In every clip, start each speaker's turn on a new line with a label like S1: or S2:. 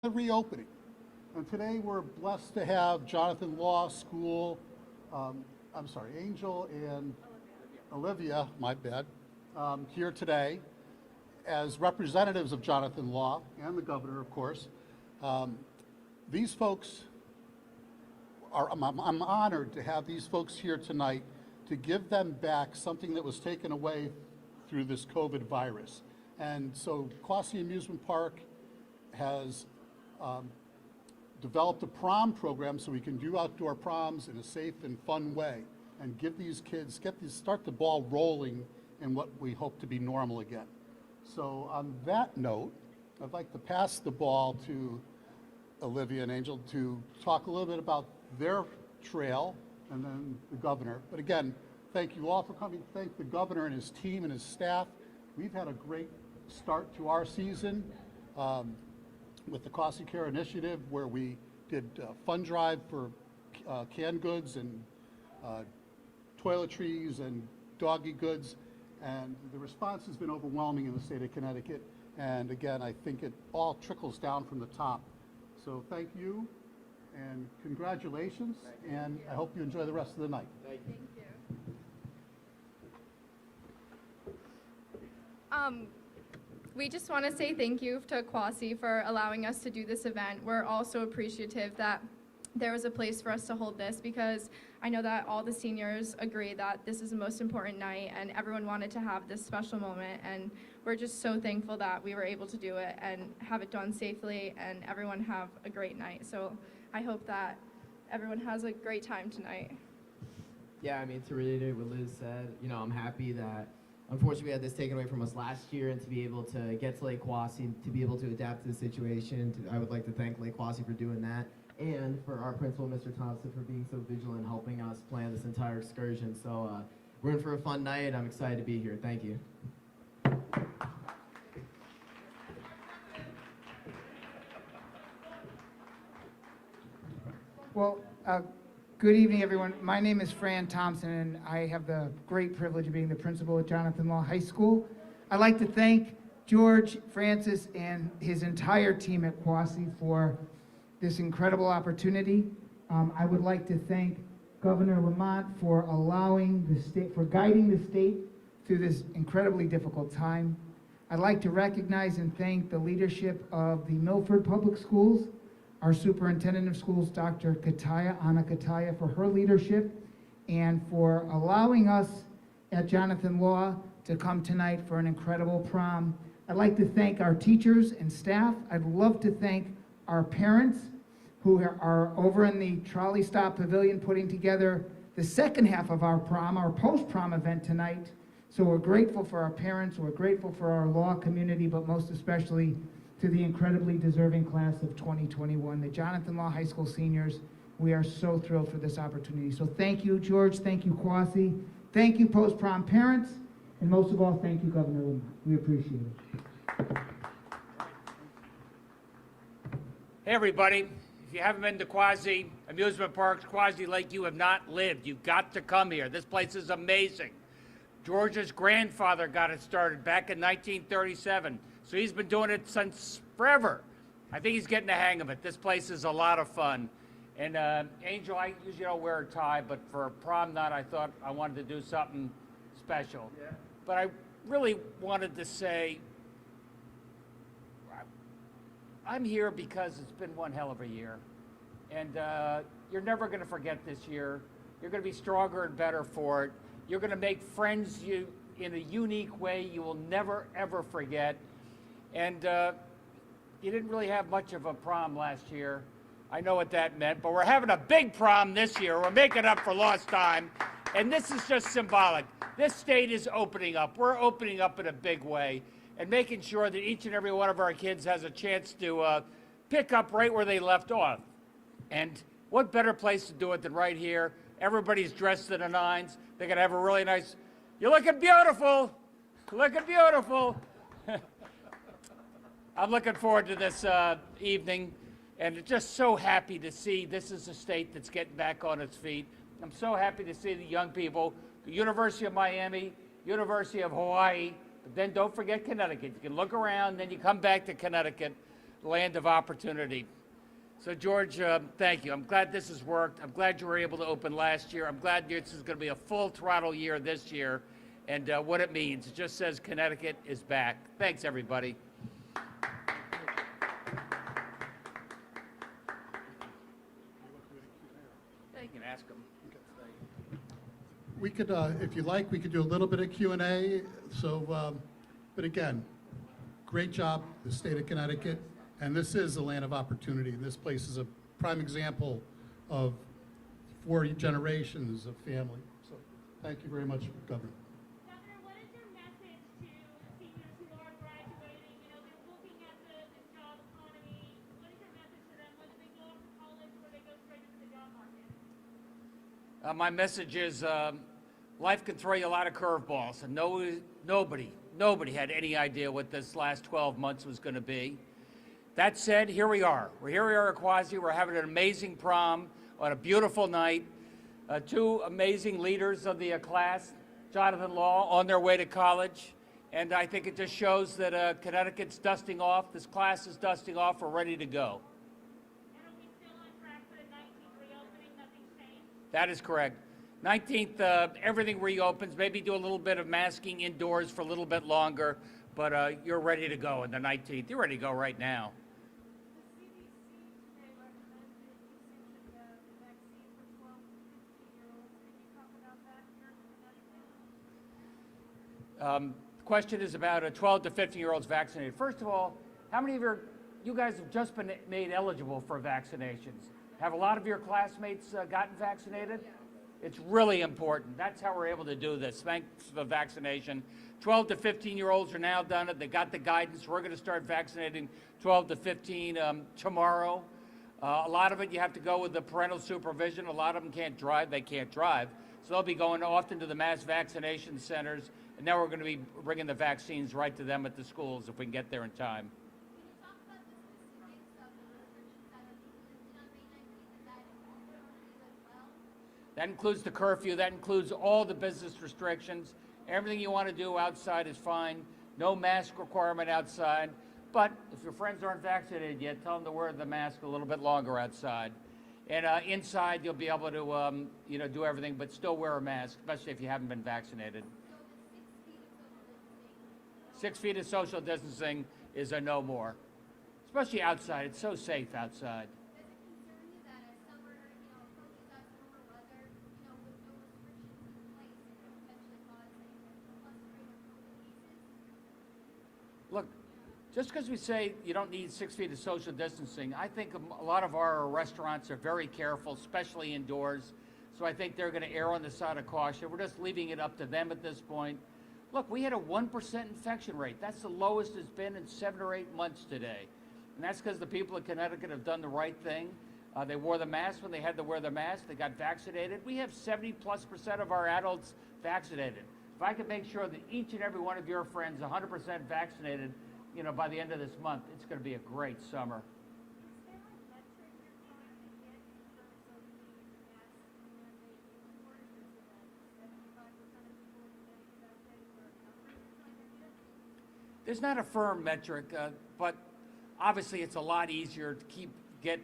S1: the reopening. And today we're blessed to have Jonathan Law School, Angel and Olivia, my bad, here today as representatives of Jonathan Law and the governor, of course. These folks are, I'm honored to have these folks here tonight to give them back something that was taken away through this COVID virus. And so Quasi Amusement Park has developed a prom program so we can do outdoor proms in a safe and fun way and give these kids, start the ball rolling in what we hope to be normal again. So on that note, I'd like to pass the ball to Olivia and Angel to talk a little bit about their trail and then the governor. But again, thank you all for coming. Thank the governor and his team and his staff. We've had a great start to our season with the Cost Care Initiative, where we did a fund drive for canned goods and toiletries and doggy goods. And the response has been overwhelming in the state of Connecticut. And again, I think it all trickles down from the top. So thank you and congratulations. And I hope you enjoy the rest of the night.
S2: Thank you. We just want to say thank you to Quasi for allowing us to do this event. We're also appreciative that there was a place for us to hold this, because I know that all the seniors agree that this is the most important night and everyone wanted to have this special moment, and we're just so thankful that we were able to do it and have it done safely and everyone have a great night. So I hope that everyone has a great time tonight.
S3: Yeah, I mean, to reiterate what Liz said, you know, I'm happy that unfortunately we had this taken away from us last year, and to be able to get to Lake Quasi, to be able to adapt to the situation, I would like to thank Lake Quasi for doing that, and for our principal, Mr. Thompson, for being so vigilant, helping us plan this entire excursion. So we're in for a fun night. I'm excited to be here. Thank you.
S4: Well, good evening, everyone. My name is Fran Thompson, and I have the great privilege of being the principal at Jonathan Law High School. I'd like to thank George, Francis, and his entire team at Quasi for this incredible opportunity. I would like to thank Governor Lamont for allowing the state, for guiding the state through this incredibly difficult time. I'd like to recognize and thank the leadership of the Milford Public Schools, our superintendent of schools, Dr. Anna Kataya, for her leadership and for allowing us at Jonathan Law to come tonight for an incredible prom. I'd like to thank our teachers and staff. I'd love to thank our parents who are over in the trolley stop pavilion putting together the second half of our prom, our post-prom event tonight. So we're grateful for our parents, we're grateful for our law community, but most especially to the incredibly deserving class of 2021, the Jonathan Law High School seniors. We are so thrilled for this opportunity. So thank you, George, thank you, Quasi, thank you, post-prom parents, and most of all, thank you, Governor Lamont. We appreciate it.
S5: Hey everybody, if you haven't been to Quasi Amusement Parks, Quasi Lake, you have not lived. You've got to come here. This place is amazing. George's grandfather got it started back in 1937, so he's been doing it since forever. I think he's getting the hang of it. This place is a lot of fun. And Angel, I usually don't wear a tie, but for a prom night, I thought I wanted to do something special. Yeah. But I really wanted to say, I'm here because it's been one hell of a year. And you're never going to forget this year. You're going to be stronger and better for it. You're going to make friends in a unique way you will never, ever forget. And you didn't really have much of a prom last year. I know what that meant, but we're having a big prom this year. We're making up for lost time. And this is just symbolic. This state is opening up. We're opening up in a big way and making sure that each and every one of our kids has a chance to pick up right where they left off. And what better place to do it than right here? Everybody's dressed to the nines. They're going to have a really nice, you're looking beautiful. Looking beautiful. I'm looking forward to this evening, and just so happy to see this is a state that's getting back on its feet. I'm so happy to see the young people, the University of Miami, University of Hawaii, but then don't forget Connecticut. You can look around, then you come back to Connecticut. land of opportunity. So George, thank you. I'm glad this has worked. I'm glad you were able to open last year. I'm glad this is going to be a full throttle year this year. And what it means, it just says Connecticut is back. Thanks, everybody. Yeah, you can ask them.
S1: We could, if you like, we could do a little bit of Q&A. So, but again, great job, the state of Connecticut. And this is a land of opportunity. This place is a prime example of 4 generations of family. So thank you very much, Governor.
S6: Governor, what is your message to seniors who are graduating? You know, they're looking at the job economy. What is your message to them, whether they go off to college or they go straight into the job market?
S5: My message is life can throw you a lot of curveballs, and nobody had any idea what this last 12 months was going to be. That said, here we are. Here we are at Quasi. We're having an amazing prom on a beautiful night. 2 amazing leaders of the class, Jonathan Law, on their way to college. And I think it just shows that Connecticut's dusting off. This class is dusting off. We're ready to go.
S6: And are we still on track for the 19th reopening? Nothing's changed?
S5: That is correct. 19th, everything reopens. Maybe do a little bit of masking indoors for a little bit longer. But you're ready to go on the 19th. You're ready to go right now.
S6: The CDC today recommended usage of the vaccine for 12 to 15-year-olds. Can you talk about that here in Connecticut?
S5: The question is about 12 to 15-year-olds vaccinated. First of all, how many of you guys have just been made eligible for vaccinations? Have a lot of your classmates gotten vaccinated? It's really important. That's how we're able to do this. Thanks for the vaccination. 12 to 15-year-olds are now done it. They got the guidance. We're going to start vaccinating 12 to 15 tomorrow. A lot of it you have to go with the parental supervision. A lot of them can't drive. They can't drive. So they'll be going often to the mass vaccination centers. And now we're going to be bringing the vaccines right to them at the schools if we can get there in time.
S6: Can you talk about the specifics of the restrictions that have been lifted on May 19th? Is that included as well?
S5: That includes the curfew. That includes all the business restrictions. Everything you want to do outside is fine. No mask requirement outside. But if your friends aren't vaccinated yet, tell them to wear the mask a little bit longer outside. And inside, you'll be able to, do everything, but still wear a mask, especially if you haven't been vaccinated.
S6: So the 6 feet of social
S5: 6 feet of social
S6: distancing,
S5: distancing is a no more, especially outside. It's so safe outside.
S6: does it concern you that as summer, approaches that summer weather, with no restrictions in place, it could potentially cause a clustering of COVID cases?
S5: Look, just because we say you don't need 6 feet of social distancing, I think a lot of our restaurants are very careful, especially indoors. So I think they're going to err on the side of caution. We're just leaving it up to them at this point. Look, we had a 1% infection rate. That's the lowest it's been in 7 or 8 months today. And that's because the people of Connecticut have done the right thing. They wore the mask when they had to wear the mask. They got vaccinated. We have 70+% of our adults vaccinated. If I could make sure that each and every one of your friends 100% vaccinated, by the end of this month, it's going to be a great summer.
S6: Is there a metric you're trying to hit in terms of the mask mandate for this event? 75% of people in Connecticut out there for a number you're trying to hit?
S5: There's not a firm metric, but obviously it's a lot easier to get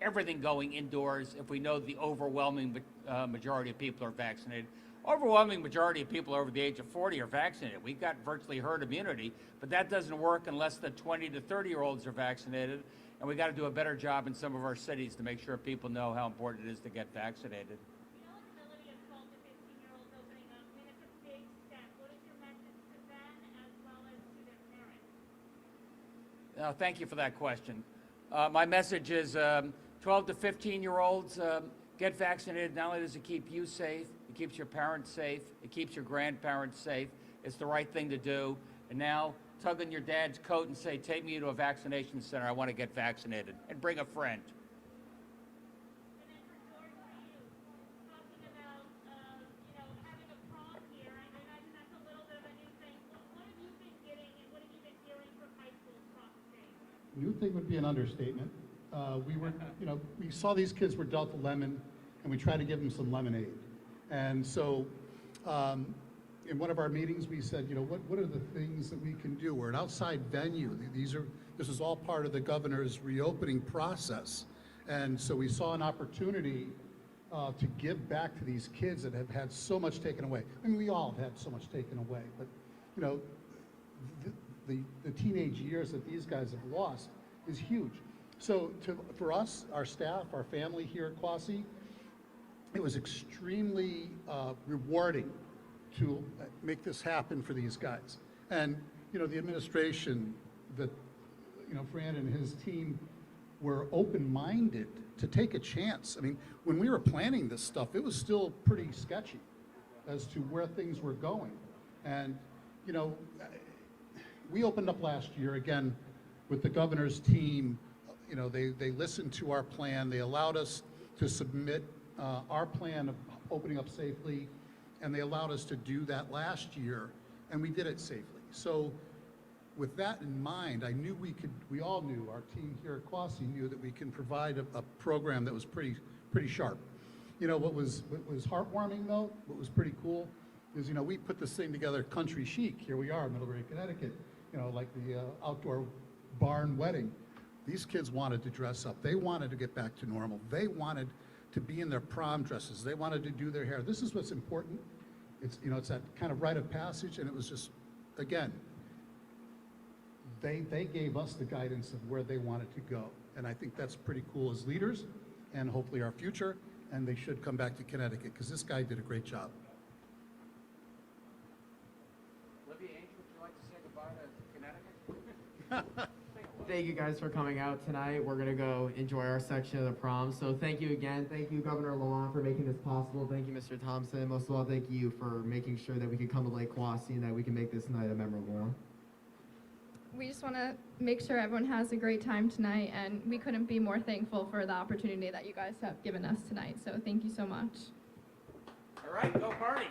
S5: everything going indoors if we know the overwhelming majority of people are vaccinated. Overwhelming majority of people over the age of 40 are vaccinated. We've got virtually herd immunity, but that doesn't work unless the 20 to 30-year-olds are vaccinated. And we got to do a better job in some of our cities to make sure people know how important it is to get vaccinated.
S6: The eligibility of 12 to 15-year-olds opening up, it's a big step. What is your message to them as well as to their parents?
S5: Thank you for that question. My message is 12 to 15-year-olds, get vaccinated. Not only does it keep you safe, it keeps your parents safe, it keeps your grandparents safe. It's the right thing to do. And now, tug on your dad's coat and say, take me to a vaccination center. I want to get vaccinated. And bring a friend.
S6: And then for George, for you, talking about, having a prom here, I imagine that's a little bit of a new thing. What have you been getting and what have you been hearing from high school prom days?
S1: New thing would be an understatement. We saw these kids were dealt a lemon, and we tried to give them some lemonade. And so, in one of our meetings, we said, what are the things that we can do? We're an outside venue. This is all part of the governor's reopening process. And so we saw an opportunity to give back to these kids that have had so much taken away. I mean, we all have had so much taken away, but the teenage years that these guys have lost is huge. So for us, our staff, our family here at Quasi, it was extremely rewarding to make this happen for these guys. And, the administration, Fran and his team were open-minded to take a chance. I mean, when we were planning this stuff, it was still pretty sketchy as to where things were going. And, we opened up last year, again, with the governor's team. They listened to our plan. They allowed us to submit our plan of opening up safely, and they allowed us to do that last year, and we did it safely. So with that in mind, I knew we all knew, our team here at Quasi knew that we can provide a program that was pretty sharp. What was heartwarming though, what was pretty cool is, we put this thing together country chic. Here we are in Middlebury, Connecticut, like the outdoor barn wedding. These kids wanted to dress up. They wanted to get back to normal. They wanted to be in their prom dresses. They wanted to do their hair. This is what's important. It's, it's that kind of rite of passage, and it was just, again, they gave us the guidance of where they wanted to go. And I think that's pretty cool as leaders, and hopefully our future, and they should come back to Connecticut, because this guy did a great job.
S5: Libby, Angel, would you like to say goodbye to Connecticut?
S3: Thank you guys for coming out tonight. We're gonna go enjoy our section of the prom. So thank you again. Thank you, Governor Lamont, for making this possible. Thank you, Mr. Thompson. Most of all, thank you for making sure that we could come to Lake Quasi and that we can make this night a memorable one.
S2: We just want to make sure everyone has a great time tonight, and we couldn't be more thankful for the opportunity that you guys have given us tonight. So thank you so much.
S5: All right, go party.